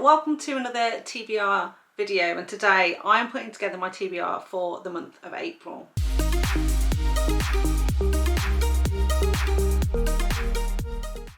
welcome to another TBR video, and today I'm putting together my TBR for the month of April.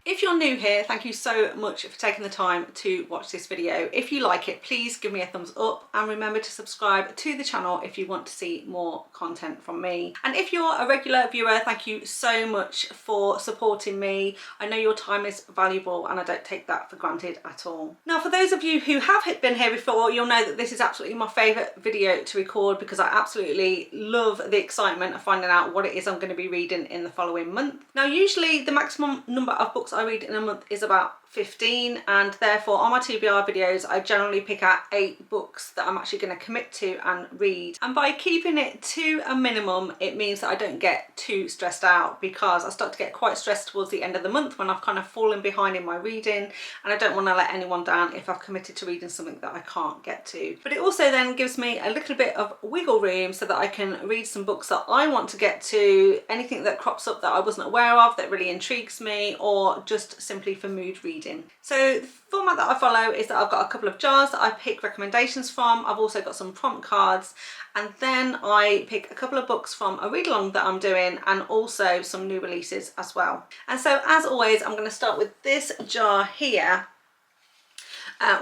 If you're new here, thank you so much for taking the time to watch this video. If you like it, please give me a thumbs up and remember to subscribe to the channel if you want to see more content from me. And if you're a regular viewer, thank you so much for supporting me. I know your time is valuable and I don't take that for granted at all. Now, for those of you who have been here before, you'll know that this is absolutely my favourite video to record because I absolutely love the excitement of finding out what it is I'm going to be reading in the following month. Now, usually the maximum number of books I read in a month is about 15, and therefore on my TBR videos I generally pick out 8 books that I'm actually going to commit to and read. And by keeping it to a minimum, it means that I don't get too stressed out, because I start to get quite stressed towards the end of the month when I've kind of fallen behind in my reading, and I don't want to let anyone down if I've committed to reading something that I can't get to. But it also then gives me a little bit of wiggle room so that I can read some books that I want to get to, anything that crops up that I wasn't aware of that really intrigues me, or just simply for mood reading. So the format that I follow is that I've got a couple of jars that I pick recommendations from. I've also got some prompt cards, and then I pick a couple of books from a read along that I'm doing, and also some new releases as well. And so as always, I'm going to start with this jar here,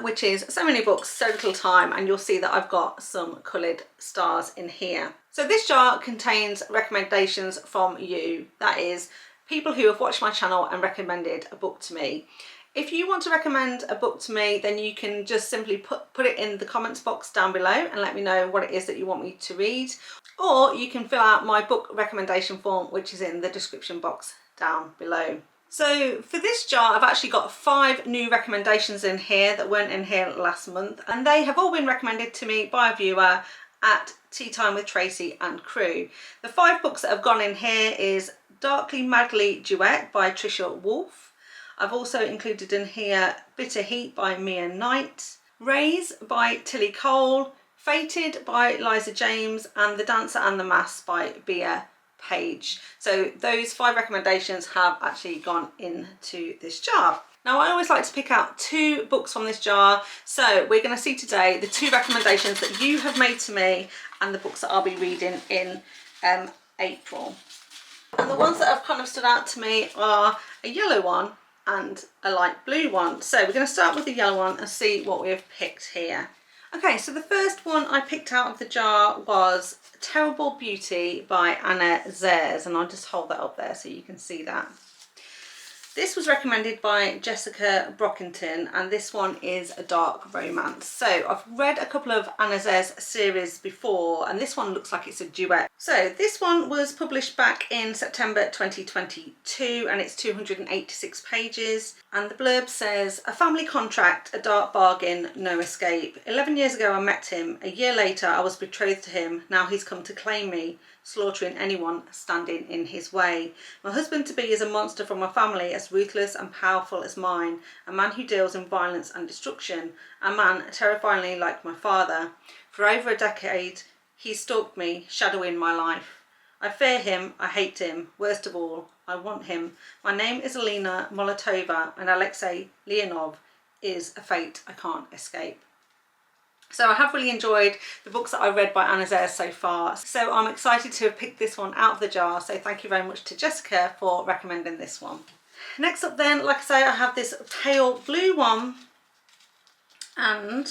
which is so many books, so little time, and you'll see that I've got some coloured stars in here. So this jar contains recommendations from you, that is people who have watched my channel and recommended a book to me. If you want to recommend a book to me, then you can just simply put it in the comments box down below and let me know what it is that you want me to read. Or you can fill out my book recommendation form, which is in the description box down below. So for this jar, I've actually got 5 new recommendations in here that weren't in here last month, and they have all been recommended to me by a viewer at Tea Time with Tracy and Crew. The 5 books that have gone in here is Darkly Madly Duet by Trisha Wolfe. I've also included in here Bitter Heat by Mia Knight, Raise by Tilly Cole, Fated by Liza James, and The Dancer and the Mask by Bea Page. So those 5 recommendations have actually gone into this jar. Now, I always like to pick out 2 books from this jar, so we're going to see today the 2 recommendations that you have made to me and the books that I'll be reading in April. And the ones that have kind of stood out to me are a yellow one and a light blue one. So we're going to start with the yellow one and see what we've picked here. Okay, so the first one I picked out of the jar was Terrible Beauty by Anna Zaires, and I'll just hold that up there so you can see that. This was recommended by Jessica Brockington, and this one is a dark romance. So I've read a couple of Anna Zaires series before, and this one looks like it's a duet. So this one was published back in September 2022, and it's 286 pages. And the blurb says, a family contract, a dark bargain, no escape. 11 years ago I met him. A year later I was betrothed to him. Now he's come to claim me, slaughtering anyone standing in his way. My husband-to-be is a monster from a family as ruthless and powerful as mine, a man who deals in violence and destruction, a man terrifyingly like my father. For over a decade, he stalked me, shadowing my life. I fear him, I hate him, worst of all, I want him. My name is Alina Molotova, and Alexei Leonov is a fate I can't escape. So I have really enjoyed the books that I read by Anna Zaires so far, so I'm excited to have picked this one out of the jar, so thank you very much to Jessica for recommending this one. Next up then, like I say, I have this pale blue one, and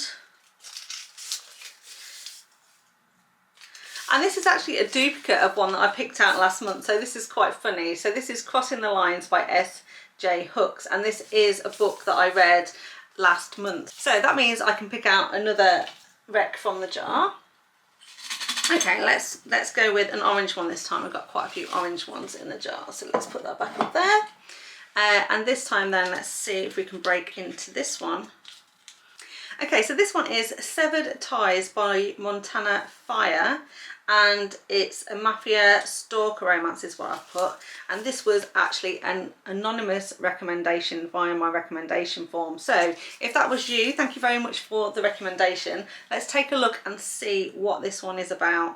this is actually a duplicate of one that I picked out last month, so this is quite funny. So this is Crossing the Lines by S.J. Hooks, and this is a book that I read last month. So that means I can pick out another rec from the jar. Okay, let's go with an orange one this time. I've got quite a few orange ones in the jar, so let's put that back up there. And this time then, let's see if we can break into this one. Okay, so this one is Severed Ties by Montana Fyre, and it's a mafia stalker romance is what I've put, and this was actually an anonymous recommendation via my recommendation form. So if that was you, thank you very much for the recommendation. Let's take a look and see what this one is about.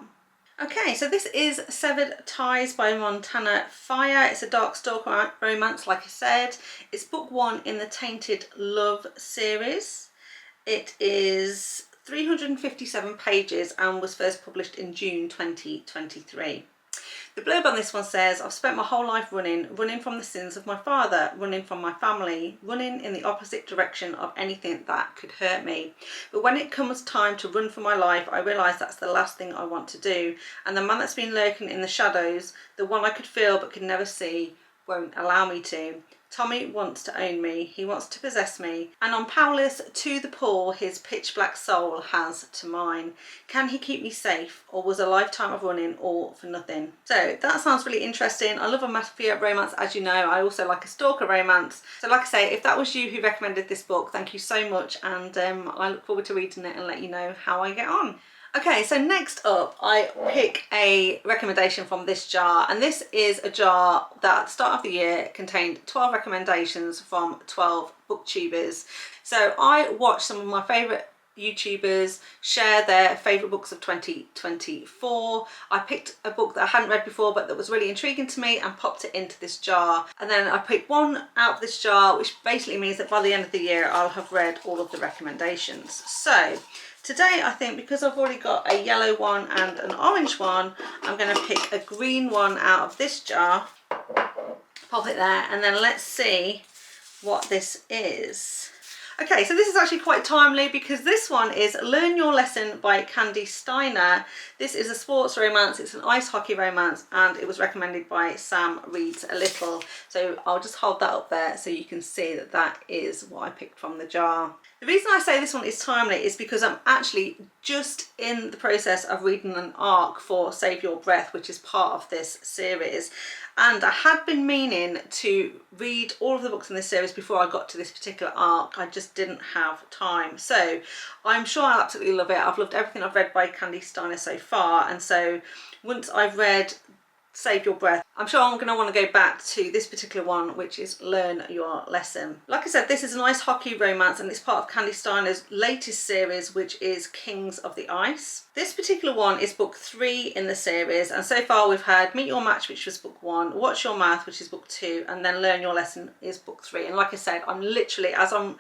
Okay, so this is Severed Ties by Montana Fyre. It's a dark stalker romance, like I said. It's book 1 in the Tainted Love series. It is 357 pages and was first published in June 2023. The blurb on this one says, I've spent my whole life running from the sins of my father, running from my family, running in the opposite direction of anything that could hurt me. But when it comes time to run for my life, I realise that's the last thing I want to do. And the man that's been lurking in the shadows, the one I could feel but could never see, won't allow me to. Tommy wants to own me, he wants to possess me, and on powerless to the poor his pitch black soul has to mine. Can he keep me safe, or was a lifetime of running all for nothing? So that sounds really interesting. I love a mafia romance, as you know. I also like a stalker romance. So like I say, if that was you who recommended this book, thank you so much, and I look forward to reading it and let you know how I get on. Okay, so next up I pick a recommendation from this jar, and this is a jar that at the start of the year contained 12 recommendations from 12 booktubers. So I watched some of my favourite YouTubers share their favourite books of 2024. I picked a book that I hadn't read before but that was really intriguing to me and popped it into this jar, and then I picked one out of this jar, which basically means that by the end of the year I'll have read all of the recommendations. So today, I think, because I've already got a yellow one and an orange one, I'm going to pick a green one out of this jar, pop it there, and then let's see what this is. Okay, so this is actually quite timely because this one is Learn Your Lesson by Kandi Steiner. This is a sports romance, it's an ice hockey romance, and it was recommended by Sam Reads a Little. So I'll just hold that up there so you can see that that is what I picked from the jar. The reason I say this one is timely is because I'm actually just in the process of reading an arc for Save Your Breath, which is part of this series. And I had been meaning to read all of the books in this series before I got to this particular arc. I just didn't have time. So I'm sure I'll absolutely love it. I've loved everything I've read by Kandi Steiner so far. And so once I've read Save Your Breath, I'm sure I'm going to want to go back to this particular one, which is Learn Your Lesson. Like I said, this is an ice hockey romance and it's part of Kandi Steiner's latest series, which is Kings of the Ice. This particular one is book 3 in the series, and so far we've had Meet Your Match, which was book 1, Watch Your Mouth, which is book 2, and then Learn Your Lesson is book 3. And like I said, I'm literally, as I'm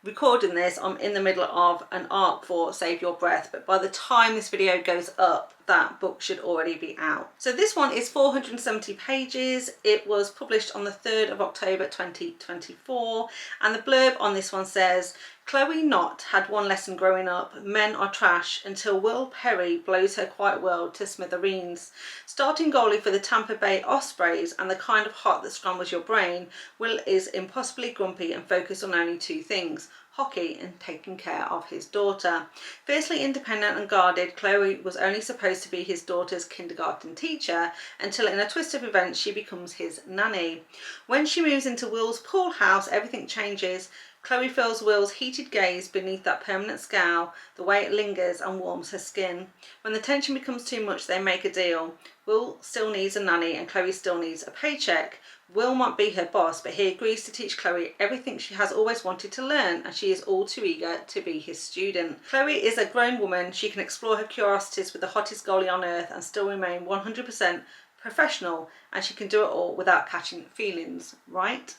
recording this, I'm in the middle of an arc for Save Your Breath, but by the time this video goes up, that book should already be out. So this one is 470 pages. It was published on the 3rd of October 2024, and the blurb on this one says, Chloe Knott had one lesson growing up: men are trash, until Will Perry blows her quiet world to smithereens. Starting goalie for the Tampa Bay Ospreys and the kind of hot that scrambles your brain, Will is impossibly grumpy and focused on only 2 things: hockey and taking care of his daughter. Fiercely independent and guarded, Chloe was only supposed to be his daughter's kindergarten teacher until in a twist of events she becomes his nanny. When she moves into Will's pool house, everything changes. Chloe feels Will's heated gaze beneath that permanent scowl, the way it lingers and warms her skin. When the tension becomes too much, they make a deal. Will still needs a nanny and Chloe still needs a paycheck. Will might be her boss, but he agrees to teach Chloe everything she has always wanted to learn, and she is all too eager to be his student. Chloe is a grown woman. She can explore her curiosities with the hottest goalie on earth and still remain 100% professional, and she can do it all without catching feelings, right?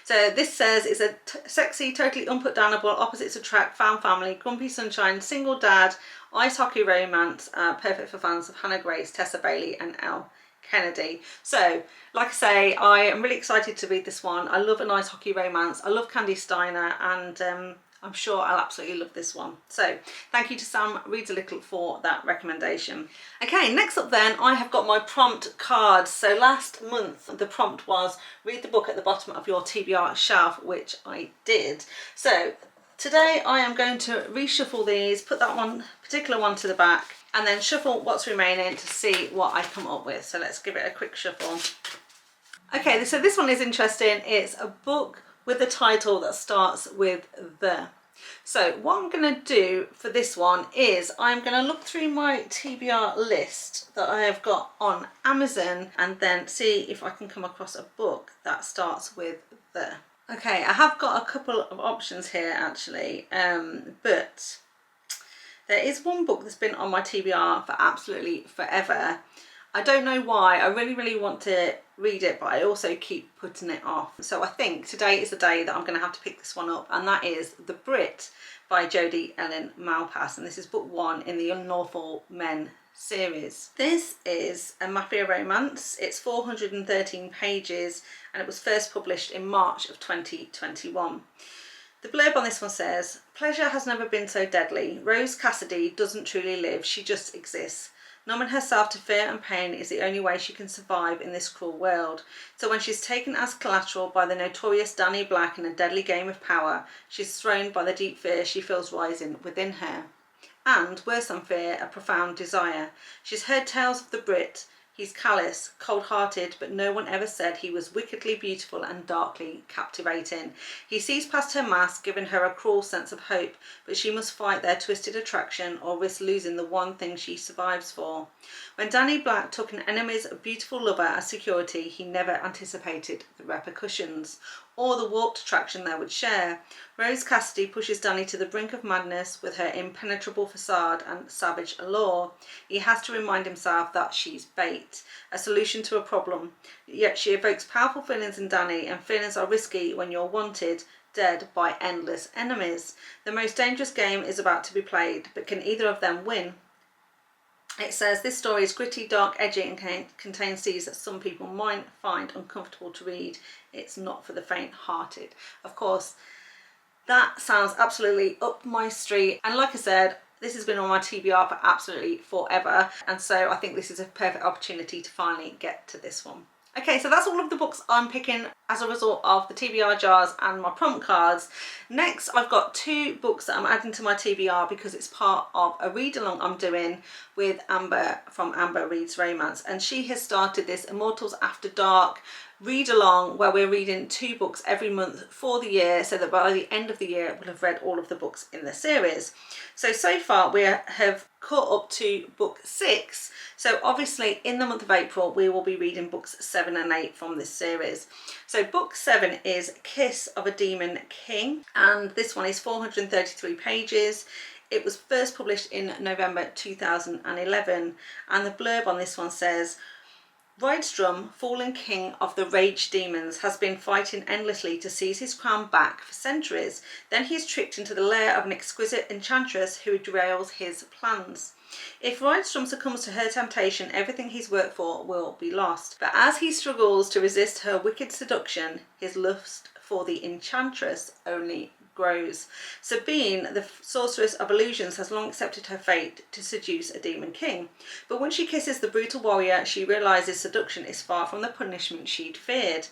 So this says it's a sexy, totally unputdownable, opposites attract, found family, grumpy sunshine, single dad, ice hockey romance, perfect for fans of Hannah Grace, Tessa Bailey and Elle Kennedy. So like I say, I am really excited to read this one. I love an ice hockey romance. I love Kandi Steiner, and I'm sure I'll absolutely love this one. So thank you to Sam Reads a Little for that recommendation. Okay, next up then, I have got my prompt cards. So last month the prompt was read the book at the bottom of your TBR shelf, which I did. So today I am going to reshuffle these, put that one particular one to the back, and then shuffle what's remaining to see what I come up with. So let's give it a quick shuffle. Okay, so this one is interesting. It's a book with a title that starts with the. So what I'm going to do for this one is I'm going to look through my TBR list that I have got on Amazon and then see if I can come across a book that starts with the. Okay, I have got a couple of options here actually, but there is one book that's been on my TBR for absolutely forever. I don't know why. I really want to read it, but I also keep putting it off. So I think today is the day that I'm going to have to pick this one up, and that is The Brit by Jodi Malpas, and this is book 1 in the Unlawful Men series. This is a mafia romance. It's 413 pages and it was first published in March of 2021. The blurb on this one says, "Pleasure has never been so deadly. Rose Cassidy doesn't truly live, she just exists. Numbing herself to fear and pain is the only way she can survive in this cruel world. So when she's taken as collateral by the notorious Danny Black in a deadly game of power, she's thrown by the deep fear she feels rising within her. And, worse than fear, a profound desire. She's heard tales of the Brit. He's callous, cold-hearted, but no one ever said he was wickedly beautiful and darkly captivating. He sees past her mask, giving her a cruel sense of hope, but she must fight their twisted attraction or risk losing the one thing she survives for. When Danny Black took an enemy's beautiful lover as security, he never anticipated the repercussions, or the warped attraction they would share. Rose Cassidy pushes Danny to the brink of madness with her impenetrable facade and savage allure. He has to remind himself that she's bait, a solution to a problem. Yet she evokes powerful feelings in Danny, and feelings are risky when you're wanted, dead by endless enemies. The most dangerous game is about to be played, but can either of them win?" It says, "This story is gritty, dark, edgy and contains scenes that some people might find uncomfortable to read. It's not for the faint-hearted." Of course, that sounds absolutely up my street. And like I said, this has been on my TBR for absolutely forever. And so I think this is a perfect opportunity to finally get to this one. Okay, so that's all of the books I'm picking as a result of the TBR jars and my prompt cards. Next, I've got 2 books that I'm adding to my TBR because it's part of a read-along I'm doing with Amber from Amber Reads Romance. And she has started this Immortals After Dark read-along where we're reading 2 books every month for the year, so that by the end of the year we'll have read all of the books in the series. So far we have caught up to book 6. So obviously in the month of April we will be reading books 7 and 8 from this series. So book 7 is Kiss of a Demon King, and this one is 433 pages. It was first published in November 2011, and the blurb on this one says, "Rydstrom, fallen king of the Rage Demons, has been fighting endlessly to seize his crown back for centuries. Then he is tricked into the lair of an exquisite enchantress who derails his plans. If Rydstrom succumbs to her temptation, everything he's worked for will be lost. But as he struggles to resist her wicked seduction, his lust for the enchantress only grows. Sabine, the sorceress of illusions, has long accepted her fate to seduce a demon king. But when she kisses the brutal warrior, she realises seduction is far from the punishment she'd feared.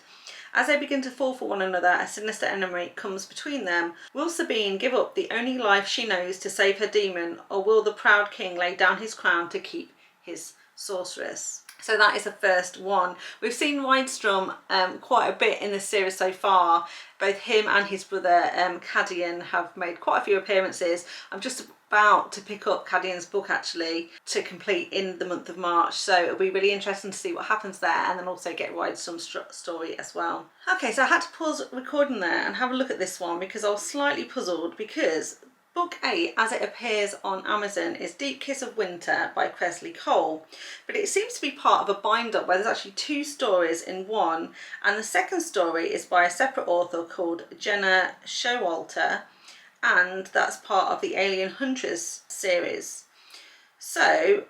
As they begin to fall for one another, a sinister enemy comes between them. Will Sabine give up the only life she knows to save her demon, or will the proud king lay down his crown to keep his sorceress?" So that is the first one. We've seen Rydstrom quite a bit in the series so far. Both him and his brother Cadian have made quite a few appearances. I'm just about to pick up Cadian's book actually to complete in the month of March, so it'll be really interesting to see what happens there, and then also get Rydstrom's story as well. Okay, so I had to pause recording there and have a look at this one because I was slightly puzzled, because book 8, as it appears on Amazon, is Deep Kiss of Winter by Kresley, but it seems to be part of a bind-up where there's actually 2 stories in one, and the second story is by a separate author called Jenna Showalter, and that's part of the Alien Hunters series. So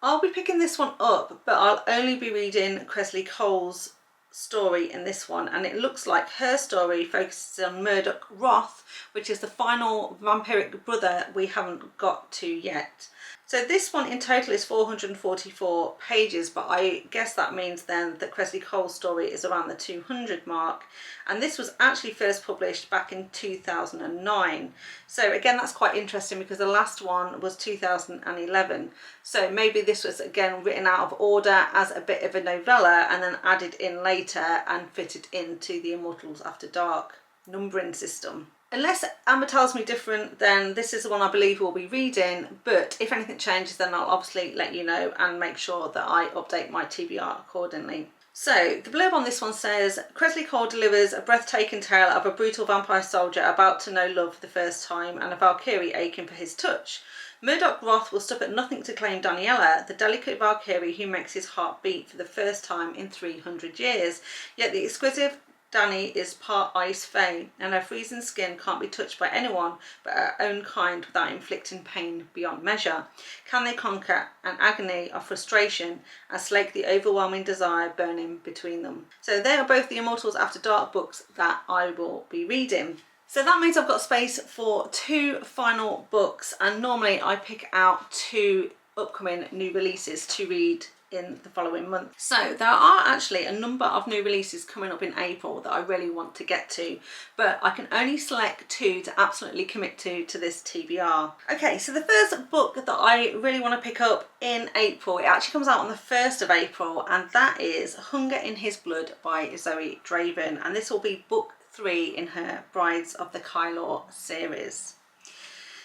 I'll be picking this one up, but I'll only be reading Kresley Cole's story in this one, and it looks like her story focuses on Murdoch Roth, which is the final vampiric brother we haven't got to yet. So this one in total is 444 pages, but I guess that means then that Kresley Cole's story is around the 200 mark, and this was actually first published back in 2009. So again, that's quite interesting because the last one was 2011. So maybe this was again written out of order as a bit of a novella and then added in later and fitted into the Immortals After Dark numbering system. Unless Amber tells me different, then this is the one I believe we'll be reading, but if anything changes then I'll obviously let you know and make sure that I update my TBR accordingly. So the blurb on this one says, Kresley Cole delivers a breathtaking tale of a brutal vampire soldier about to know love for the first time and a Valkyrie aching for his touch. Murdoch Roth will stop at nothing to claim Daniela, the delicate Valkyrie who makes his heart beat for the first time in 300 years. Yet the exquisite Dani is part ice fae, and her freezing skin can't be touched by anyone but her own kind without inflicting pain beyond measure. Can they conquer an agony of frustration and slake the overwhelming desire burning between them? So they are both the Immortals After Dark books that I will be reading. So that means I've got space for 2 final books, and normally I pick out 2 upcoming new releases to read in the following month. So there are actually a number of new releases coming up in April that I really want to get to, but I can only select 2 to absolutely commit to this TBR. Okay, so the first book that I really want to pick up in April, it actually comes out on the 1st of April, and that is Hunger in His Blood by Zoey Draven, and this will be book 3 in her Brides of the Kylor series.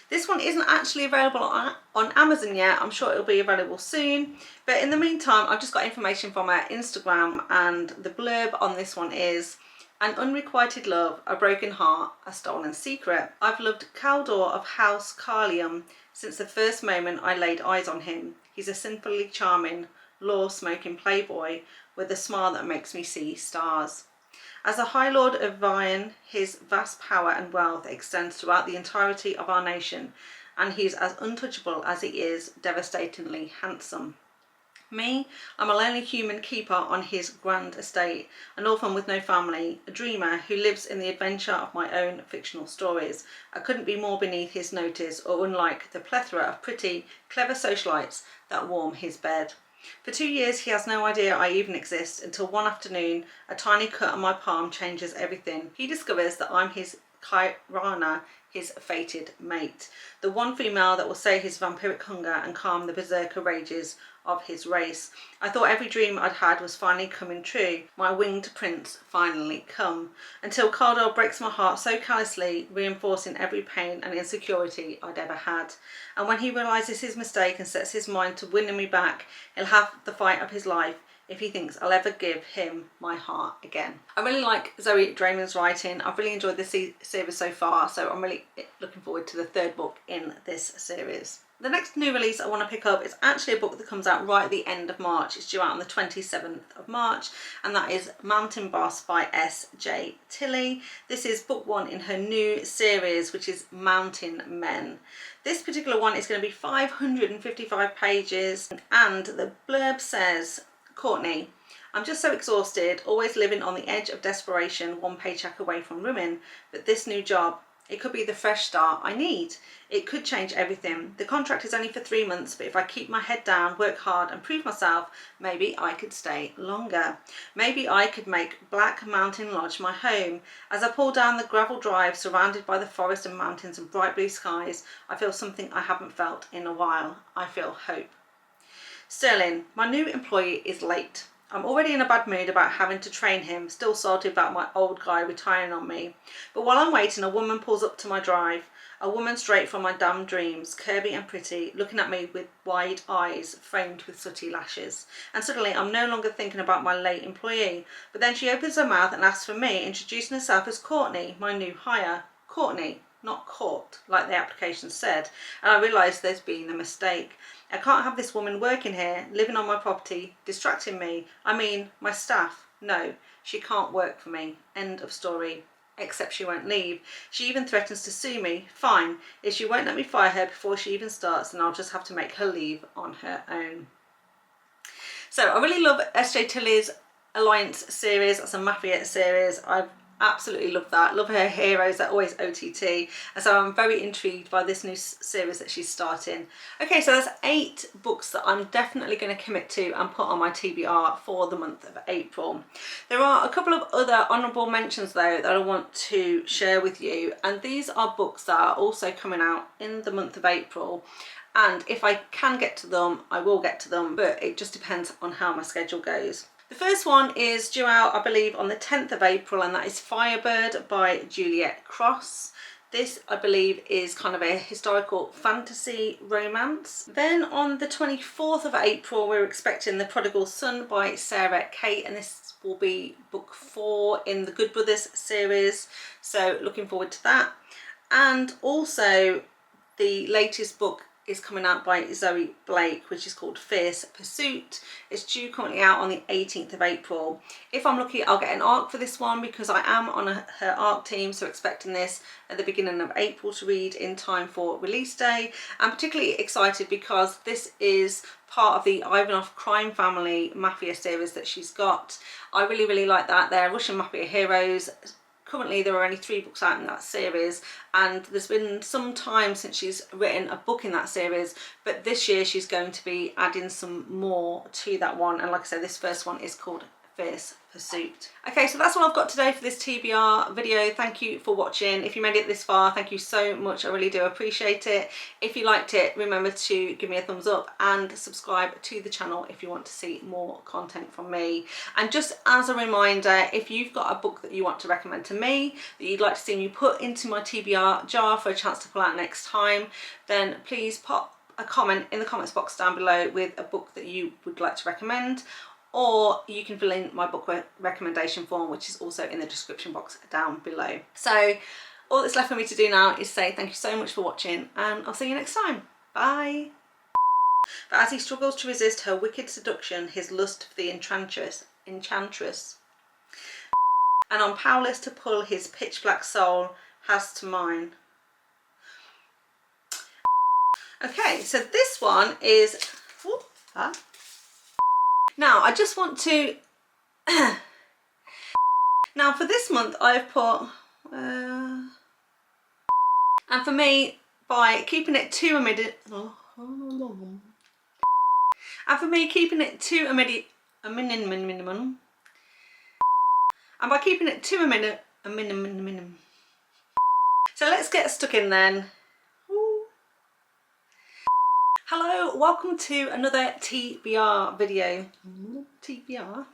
This one isn't actually available on Amazon yet. I'm sure it'll be available soon. But in the meantime, I've just got information from her Instagram, and the blurb on this one is: an unrequited love, a broken heart, a stolen secret. I've loved Caldor of House Carlium since the first moment I laid eyes on him. He's a sinfully charming, law-smoking playboy with a smile that makes me see stars. As a High Lord of Vion, his vast power and wealth extends throughout the entirety of our nation, and he's as untouchable as he is devastatingly handsome. Me, I'm a lonely human keeper on his grand estate, an orphan with no family, a dreamer who lives in the adventure of my own fictional stories. I couldn't be more beneath his notice or unlike the plethora of pretty, clever socialites that warm his bed. For 2 years he has no idea I even exist, until one afternoon a tiny cut on my palm changes everything. He discovers that I'm his Kyrana, his fated mate, the one female that will say his vampiric hunger and calm the berserker rages of his race. I thought every dream I'd had was finally coming true, my winged prince finally come, until Caldor breaks my heart so callously, reinforcing every pain and insecurity I'd ever had. And when he realises his mistake and sets his mind to winning me back, he'll have the fight of his life if he thinks I'll ever give him my heart again. I really like Zoey Draven's writing. I've really enjoyed this series so far, so I'm really looking forward to the 3rd book in this series. The next new release I want to pick up is actually a book that comes out right at the end of March. It's due out on the 27th of March, and that is Mountain Boss by S.J. Tilley. This is book 1 in her new series, which is Mountain Men. This particular one is going to be 555 pages, and the blurb says, Courtney, I'm just so exhausted, always living on the edge of desperation, one paycheck away from ruin, but this new job, it could be the fresh start I need. It could change everything. The contract is only for 3 months, but if I keep my head down, work hard and prove myself, maybe I could stay longer. Maybe I could make Black Mountain Lodge my home. As I pull down the gravel drive, surrounded by the forest and mountains and bright blue skies, I feel something I haven't felt in a while. I feel hope. Sterling, my new employee is late. I'm already in a bad mood about having to train him, still salty about my old guy retiring on me. But while I'm waiting, a woman pulls up to my drive. A woman straight from my damn dreams, curvy and pretty, looking at me with wide eyes framed with sooty lashes. And suddenly I'm no longer thinking about my late employee. But then she opens her mouth and asks for me, introducing herself as Courtney, my new hire. Courtney, not Court, like the application said. And I realise there's been a mistake. I can't have this woman working here, living on my property, distracting me. I mean, my staff. No, she can't work for me. End of story. Except she won't leave. She even threatens to sue me. Fine. If she won't let me fire her before she even starts, then I'll just have to make her leave on her own. So I really love S.J. Tilley's Alliance series. That's a Mafia series. I've absolutely love that. Love her heroes, they're always OTT, and so I'm very intrigued by this new series that she's starting. Okay, so that's 8 books that I'm definitely going to commit to and put on my TBR for the month of April. There are a couple of other honourable mentions though that I want to share with you, and these are books that are also coming out in the month of April. And if I can get to them, I will get to them, but it just depends on how my schedule goes. The first one is due out, I believe, on the 10th of April, and that is Firebird by Juliette Cross. This, I believe, is kind of a historical fantasy romance. Then on the 24th of April, we're expecting The Prodigal Son by Sara, Cate, and this will be book 4 in the Good Brothers series, so looking forward to that. And also the latest book is coming out by Zoey Blake, which is called Fierce Pursuit. It's due currently out on the 18th of April. If I'm lucky, I'll get an ARC for this one because I am on her ARC team, so expecting this at the beginning of April to read in time for release day. I'm particularly excited because this is part of the Ivanov crime family mafia series that she's got. I really like that. They're Russian mafia heroes. Currently there are only 3 books out in that series, and there's been some time since she's written a book in that series, but this year she's going to be adding some more to that one, and like I said, this first one is called Fierce Pursuit. Okay, so that's all I've got today for this TBR video. Thank you for watching. If you made it this far, thank you so much. I really do appreciate it. If you liked it, remember to give me a thumbs up and subscribe to the channel if you want to see more content from me. And just as a reminder, if you've got a book that you want to recommend to me, that you'd like to see me put into my TBR jar for a chance to pull out next time, then please pop a comment in the comments box down below with a book that you would like to recommend, or you can fill in my book recommendation form, which is also in the description box down below. So all that's left for me to do now is say thank you so much for watching, and I'll see you next time. Bye. But as he struggles to resist her wicked seduction, his lust for the enchantress, and I'm powerless to pull his pitch black soul has to mine. Okay, so this one is, now I just want to, now for this month I've put, and for me, by keeping it to a minute, and for me keeping it to a minimum, and by keeping it to a minimum. So let's get stuck in then. Hello, welcome to another TBR video. TBR.